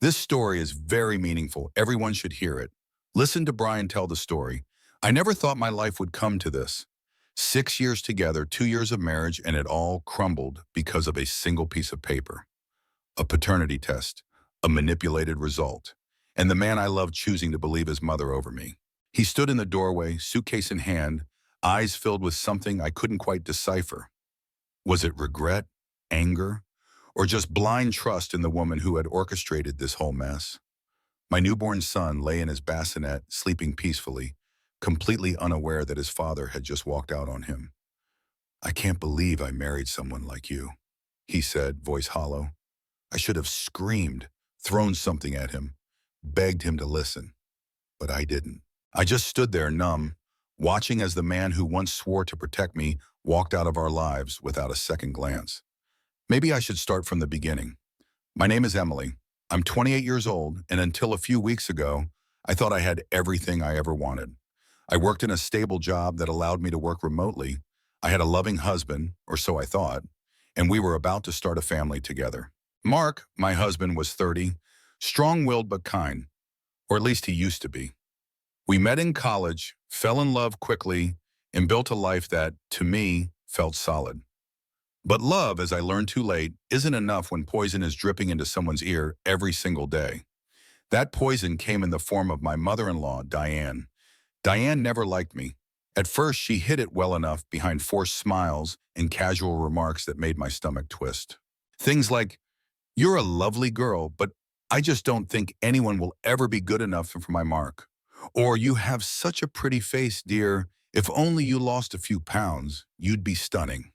This story is very meaningful. Everyone should hear it. Listen to Brian tell the story. I never thought my life would come to this. 6 years together, 2 years of marriage, and it all crumbled because of a single piece of paper. A paternity test, a manipulated result, and the man I loved choosing to believe his mother over me. He stood in the doorway, suitcase in hand, eyes filled with something I couldn't quite decipher. Was it regret, anger, or just blind trust in the woman who had orchestrated this whole mess? My newborn son lay in his bassinet, sleeping peacefully, completely unaware that his father had just walked out on him. "I can't believe I married someone like you," he said, voice hollow. I should have screamed, thrown something at him, begged him to listen, but I didn't. I just stood there numb, watching as the man who once swore to protect me walked out of our lives without a second glance. Maybe I should start from the beginning. My name is Emily. I'm 28 years old, and until a few weeks ago, I thought I had everything I ever wanted. I worked in a stable job that allowed me to work remotely. I had a loving husband, or so I thought, and we were about to start a family together. Mark, my husband, was 30, strong-willed but kind, or at least he used to be. We met in college, fell in love quickly, and built a life that, to me, felt solid. But love, as I learned too late, isn't enough when poison is dripping into someone's ear every single day. That poison came in the form of my mother-in-law, Diane. Diane never liked me. At first, she hid it well enough behind forced smiles and casual remarks that made my stomach twist. Things like, "You're a lovely girl, but I just don't think anyone will ever be good enough for my Mark." Or, "You have such a pretty face, dear. If only you lost a few pounds, you'd be stunning."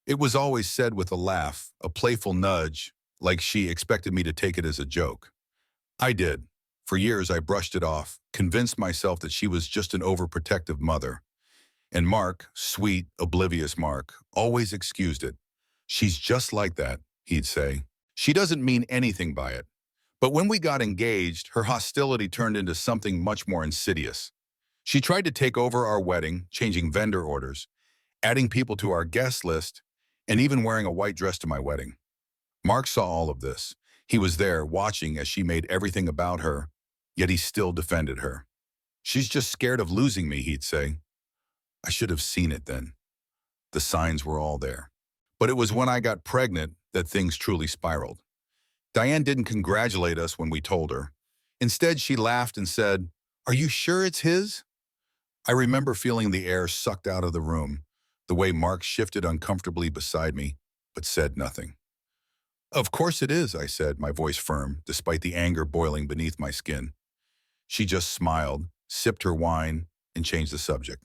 It was always said with a laugh, a playful nudge, like she expected me to take it as a joke. I did. For years, I brushed it off, convinced myself that she was just an overprotective mother. And Mark, sweet, oblivious Mark, always excused it. "She's just like that," he'd say. "She doesn't mean anything by it." But when we got engaged, her hostility turned into something much more insidious. She tried to take over our wedding, changing vendor orders, adding people to our guest list, and even wearing a white dress to my wedding. Mark saw all of this. He was there, watching as she made everything about her, yet he still defended her. "She's just scared of losing me," he'd say. I should have seen it then. The signs were all there. But it was when I got pregnant that things truly spiraled. Diane didn't congratulate us when we told her. Instead, she laughed and said, "Are you sure it's his?" I remember feeling the air sucked out of the room, the way Mark shifted uncomfortably beside me, but said nothing. "Of course it is," I said, my voice firm, despite the anger boiling beneath my skin. She just smiled, sipped her wine, and changed the subject.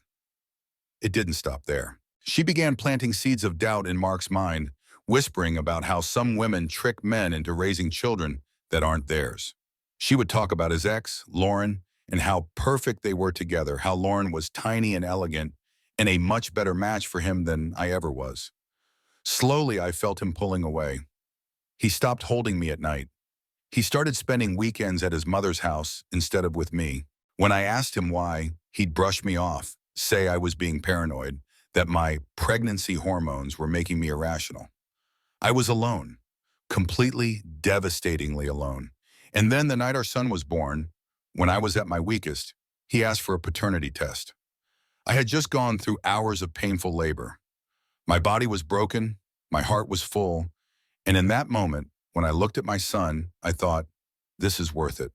It didn't stop there. She began planting seeds of doubt in Mark's mind, whispering about how some women trick men into raising children that aren't theirs. She would talk about his ex, Lauren, and how perfect they were together, how Lauren was tiny and elegant, and a much better match for him than I ever was. Slowly, I felt him pulling away. He stopped holding me at night. He started spending weekends at his mother's house instead of with me. When I asked him why, he'd brush me off, say I was being paranoid, that my pregnancy hormones were making me irrational. I was alone, completely, devastatingly alone. And then the night our son was born, when I was at my weakest, he asked for a paternity test. I had just gone through hours of painful labor. My body was broken, my heart was full, and in that moment, when I looked at my son, I thought, this is worth it.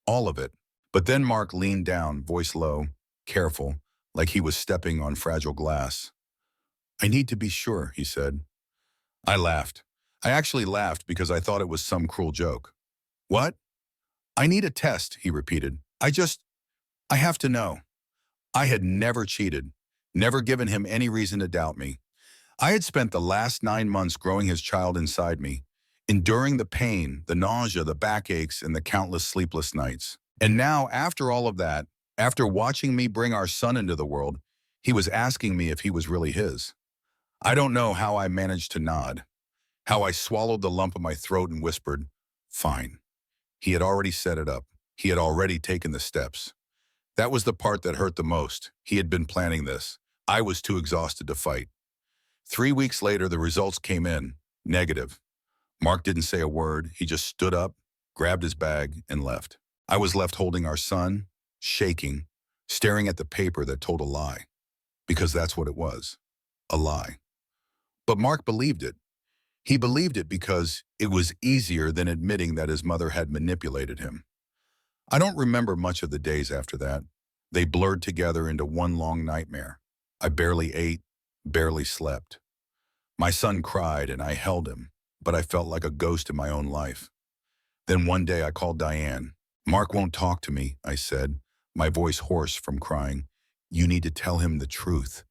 All of it. But then Mark leaned down, voice low, careful, like he was stepping on fragile glass. "I need to be sure," he said. I laughed. I actually laughed because I thought it was some cruel joke. "What?" "I need a test," he repeated. I have to know." I had never cheated, never given him any reason to doubt me. I had spent the last 9 months growing his child inside me, enduring the pain, the nausea, the backaches, and the countless sleepless nights. And now, after all of that, after watching me bring our son into the world, he was asking me if he was really his. I don't know how I managed to nod, how I swallowed the lump in my throat and whispered, "Fine." He had already set it up. He had already taken the steps. That was the part that hurt the most. He had been planning this. I was too exhausted to fight. 3 weeks later, the results came in, negative. Mark didn't say a word. He just stood up, grabbed his bag, and left. I was left holding our son, shaking, staring at the paper that told a lie. Because that's what it was, a lie. But Mark believed it. He believed it because it was easier than admitting that his mother had manipulated him. I don't remember much of the days after that. They blurred together into one long nightmare. I barely ate, barely slept. My son cried and I held him, but I felt like a ghost in my own life. Then one day I called Diane. "Mark won't talk to me," I said, my voice hoarse from crying. "You need to tell him the truth.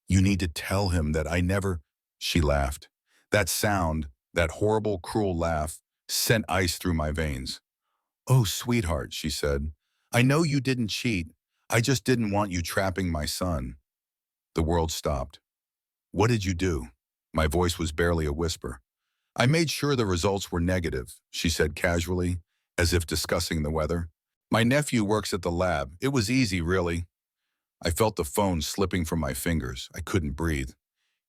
You need to tell him that I never—" She laughed. That sound, that horrible, cruel laugh, sent ice through my veins. "Oh, sweetheart," she said, "I know you didn't cheat. I just didn't want you trapping my son." The world stopped. "What did you do?" My voice was barely a whisper. "I made sure the results were negative," she said casually, as if discussing the weather. "My nephew works at the lab. It was easy, really." I felt the phone slipping from my fingers. I couldn't breathe.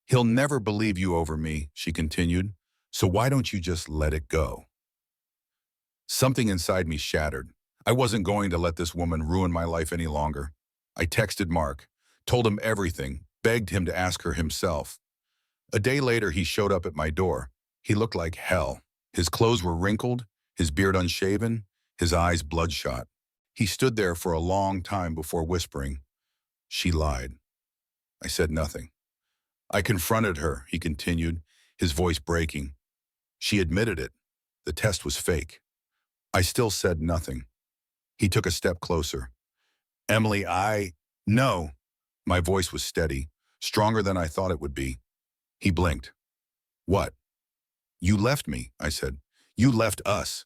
"He'll never believe you over me," she continued, "so why don't you just let it go?" Something inside me shattered. I wasn't going to let this woman ruin my life any longer. I texted Mark, told him everything, begged him to ask her himself. A day later, he showed up at my door. He looked like hell. His clothes were wrinkled, his beard unshaven, his eyes bloodshot. He stood there for a long time before whispering, "She lied." I said nothing. "I confronted her," he continued, his voice breaking. "She admitted it. The test was fake." I still said nothing. He took a step closer. "Emily, No." My voice was steady, stronger than I thought it would be. He blinked. "What?" "You left me," I said. "You left us."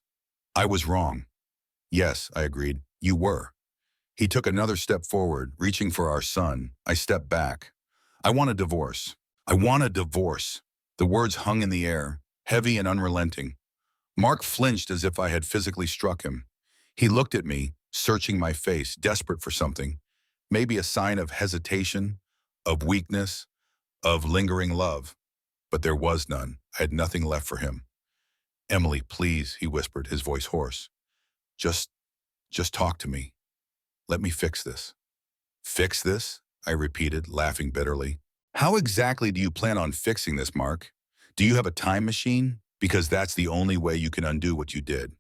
"I was wrong." "Yes," I agreed. "You were." He took another step forward, reaching for our son. I stepped back. "I want a divorce. I want a divorce." The words hung in the air, heavy and unrelenting. Mark flinched as if I had physically struck him. He looked at me, searching my face, desperate for something. Maybe a sign of hesitation, of weakness, of lingering love. But there was none. I had nothing left for him. "Emily, please," he whispered, his voice hoarse. Just talk to me. Let me fix this." "Fix this?" I repeated, laughing bitterly. "How exactly do you plan on fixing this, Mark? Do you have a time machine? Because that's the only way you can undo what you did."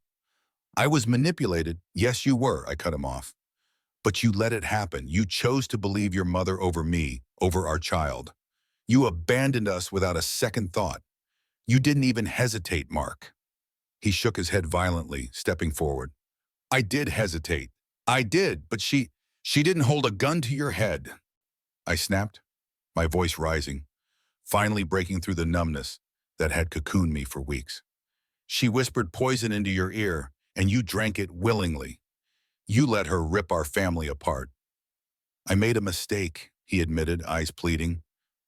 "I was manipulated." "Yes, you were," I cut him off. "But you let it happen. You chose to believe your mother over me, over our child. You abandoned us without a second thought. You didn't even hesitate, Mark." He shook his head violently, stepping forward. "I did hesitate. I did, but she didn't hold a gun to your head." I snapped, my voice rising, finally breaking through the numbness that had cocooned me for weeks. "She whispered poison into your ear, and you drank it willingly. You let her rip our family apart." "I made a mistake," he admitted, eyes pleading.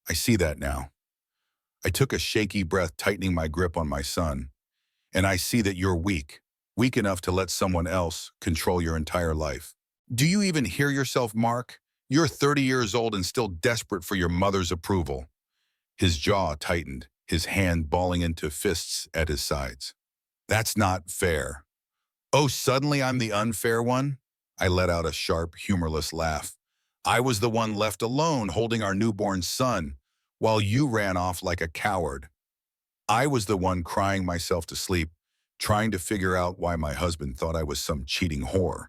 "I see that now." I took a shaky breath, tightening my grip on my son. "And I see that you're weak, weak enough to let someone else control your entire life. Do you even hear yourself, Mark? You're 30 years old and still desperate for your mother's approval." His jaw tightened, his hand balling into fists at his sides. "That's not fair." "Oh, suddenly I'm the unfair one?" I let out a sharp, humorless laugh. "I was the one left alone holding our newborn son, while you ran off like a coward. I was the one crying myself to sleep, trying to figure out why my husband thought I was some cheating whore."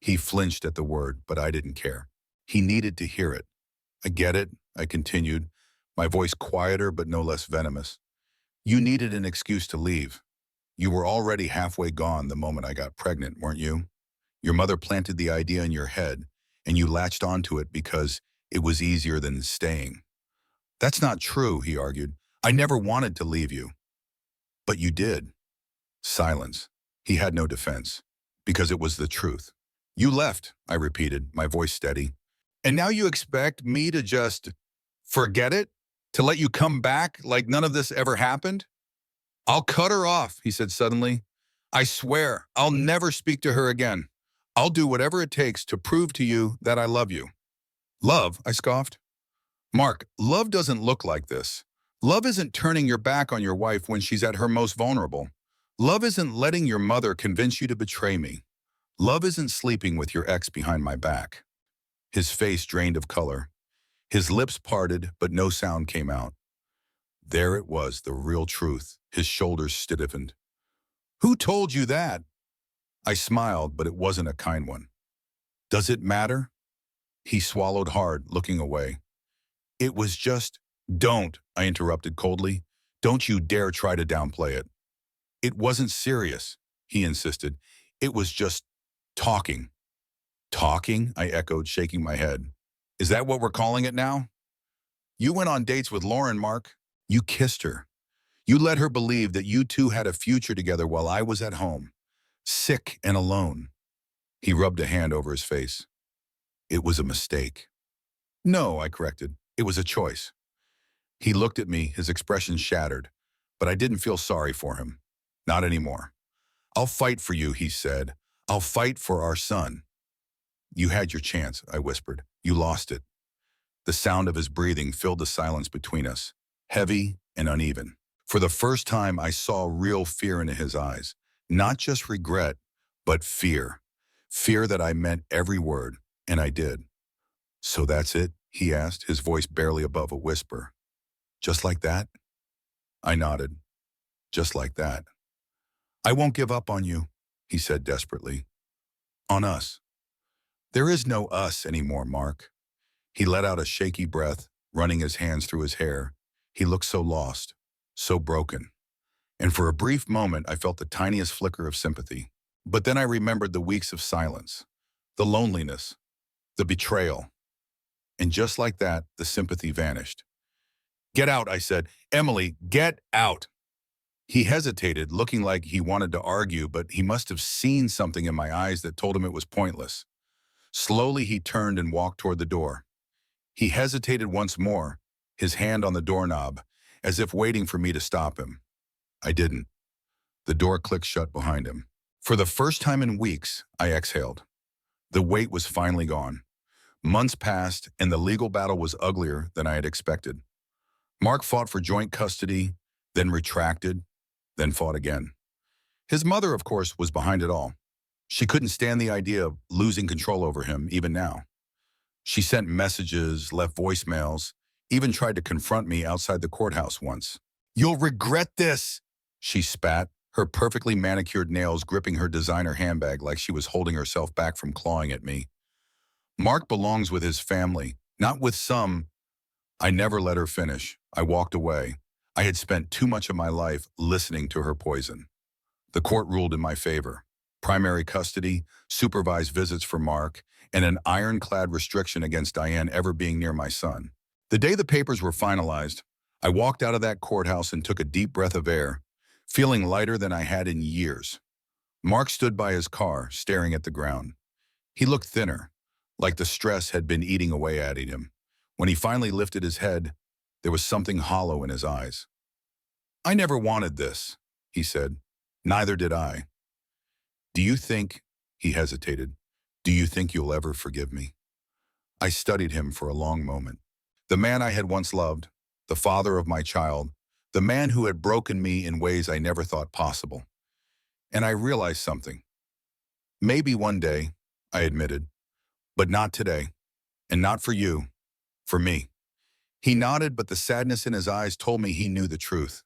He flinched at the word, but I didn't care. He needed to hear it. "I get it," I continued, my voice quieter but no less venomous. "You needed an excuse to leave. You were already halfway gone the moment I got pregnant, weren't you? Your mother planted the idea in your head, and you latched onto it because it was easier than staying." "That's not true," he argued. "I never wanted to leave you." "But you did." Silence. He had no defense, because it was the truth. "You left," I repeated, my voice steady. "And now you expect me to just forget it? To let you come back like none of this ever happened?" "I'll cut her off," he said suddenly. "I swear, I'll never speak to her again. I'll do whatever it takes to prove to you that I love you." "Love?" I scoffed. "Mark, love doesn't look like this. Love isn't turning your back on your wife when she's at her most vulnerable. Love isn't letting your mother convince you to betray me. Love isn't sleeping with your ex behind my back. His face drained of color. His lips parted, but no sound came out. There it was, the real truth. His shoulders stiffened. Who told you that? I smiled, but it wasn't a kind one. Does it matter? He swallowed hard, looking away. It was just, don't, I interrupted coldly. Don't you dare try to downplay it. It wasn't serious, he insisted. It was just talking. Talking? I echoed, shaking my head. Is that what we're calling it now? You went on dates with Lauren, Mark. You kissed her. You let her believe that you two had a future together while I was at home, sick and alone. He rubbed a hand over his face. It was a mistake. No, I corrected. It was a choice. He looked at me, his expression shattered, but I didn't feel sorry for him. Not anymore. I'll fight for you, he said. I'll fight for our son. You had your chance, I whispered. You lost it. The sound of his breathing filled the silence between us, heavy and uneven. For the first time, I saw real fear in his eyes. Not just regret, but fear. Fear that I meant every word, and I did. So that's it? He asked, his voice barely above a whisper. Just like that? I nodded. Just like that. I won't give up on you, he said desperately. On us. There is no us anymore, Mark. He let out a shaky breath, running his hands through his hair. He looked so lost, so broken. And for a brief moment, I felt the tiniest flicker of sympathy. But then I remembered the weeks of silence, the loneliness, the betrayal. And just like that, the sympathy vanished. Get out, I said. Emily, get out. He hesitated, looking like he wanted to argue, but he must have seen something in my eyes that told him it was pointless. Slowly, he turned and walked toward the door. He hesitated once more, his hand on the doorknob, as if waiting for me to stop him. I didn't. The door clicked shut behind him. For the first time in weeks, I exhaled. The weight was finally gone. Months passed, and the legal battle was uglier than I had expected. Mark fought for joint custody, then retracted, then fought again. His mother, of course, was behind it all. She couldn't stand the idea of losing control over him, even now. She sent messages, left voicemails, even tried to confront me outside the courthouse once. You'll regret this, she spat, her perfectly manicured nails gripping her designer handbag like she was holding herself back from clawing at me. Mark belongs with his family, not with some. I never let her finish. I walked away. I had spent too much of my life listening to her poison. The court ruled in my favor. Primary custody, supervised visits for Mark, and an ironclad restriction against Diane ever being near my son. The day the papers were finalized, I walked out of that courthouse and took a deep breath of air, feeling lighter than I had in years. Mark stood by his car, staring at the ground. He looked thinner, like the stress had been eating away at him. When he finally lifted his head, there was something hollow in his eyes. I never wanted this, he said. Neither did I. Do you think, he hesitated, do you think you'll ever forgive me? I studied him for a long moment. The man I had once loved, the father of my child, the man who had broken me in ways I never thought possible. And I realized something. Maybe one day, I admitted, but not today, and not for you, for me. He nodded, but the sadness in his eyes told me he knew the truth.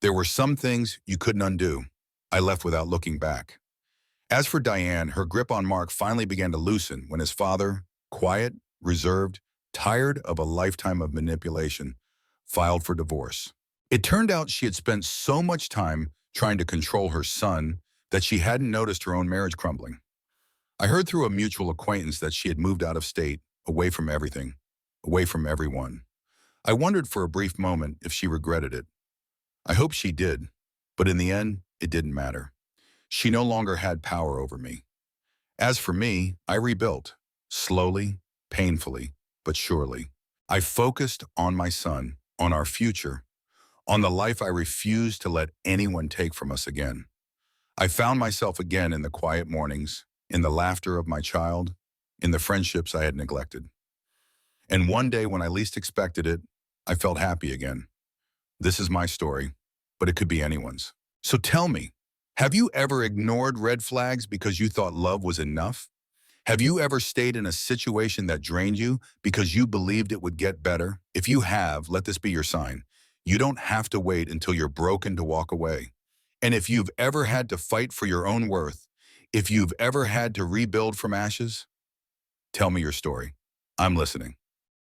There were some things you couldn't undo. I left without looking back. As for Diane, her grip on Mark finally began to loosen when his father, quiet, reserved, tired of a lifetime of manipulation, filed for divorce. It turned out she had spent so much time trying to control her son that she hadn't noticed her own marriage crumbling. I heard through a mutual acquaintance that she had moved out of state, away from everything, away from everyone. I wondered for a brief moment if she regretted it. I hoped she did, but in the end, it didn't matter. She no longer had power over me. As for me, I rebuilt, slowly, painfully, but surely. I focused on my son, on our future, on the life I refused to let anyone take from us again. I found myself again in the quiet mornings, in the laughter of my child, in the friendships I had neglected. And one day when I least expected it, I felt happy again. This is my story, but it could be anyone's. So tell me, Have you ever ignored red flags because you thought love was enough? Have you ever stayed in a situation that drained you because you believed it would get better? If you have, let this be your sign. You don't have to wait until you're broken to walk away. And if you've ever had to fight for your own worth, if you've ever had to rebuild from ashes, tell me your story. I'm listening.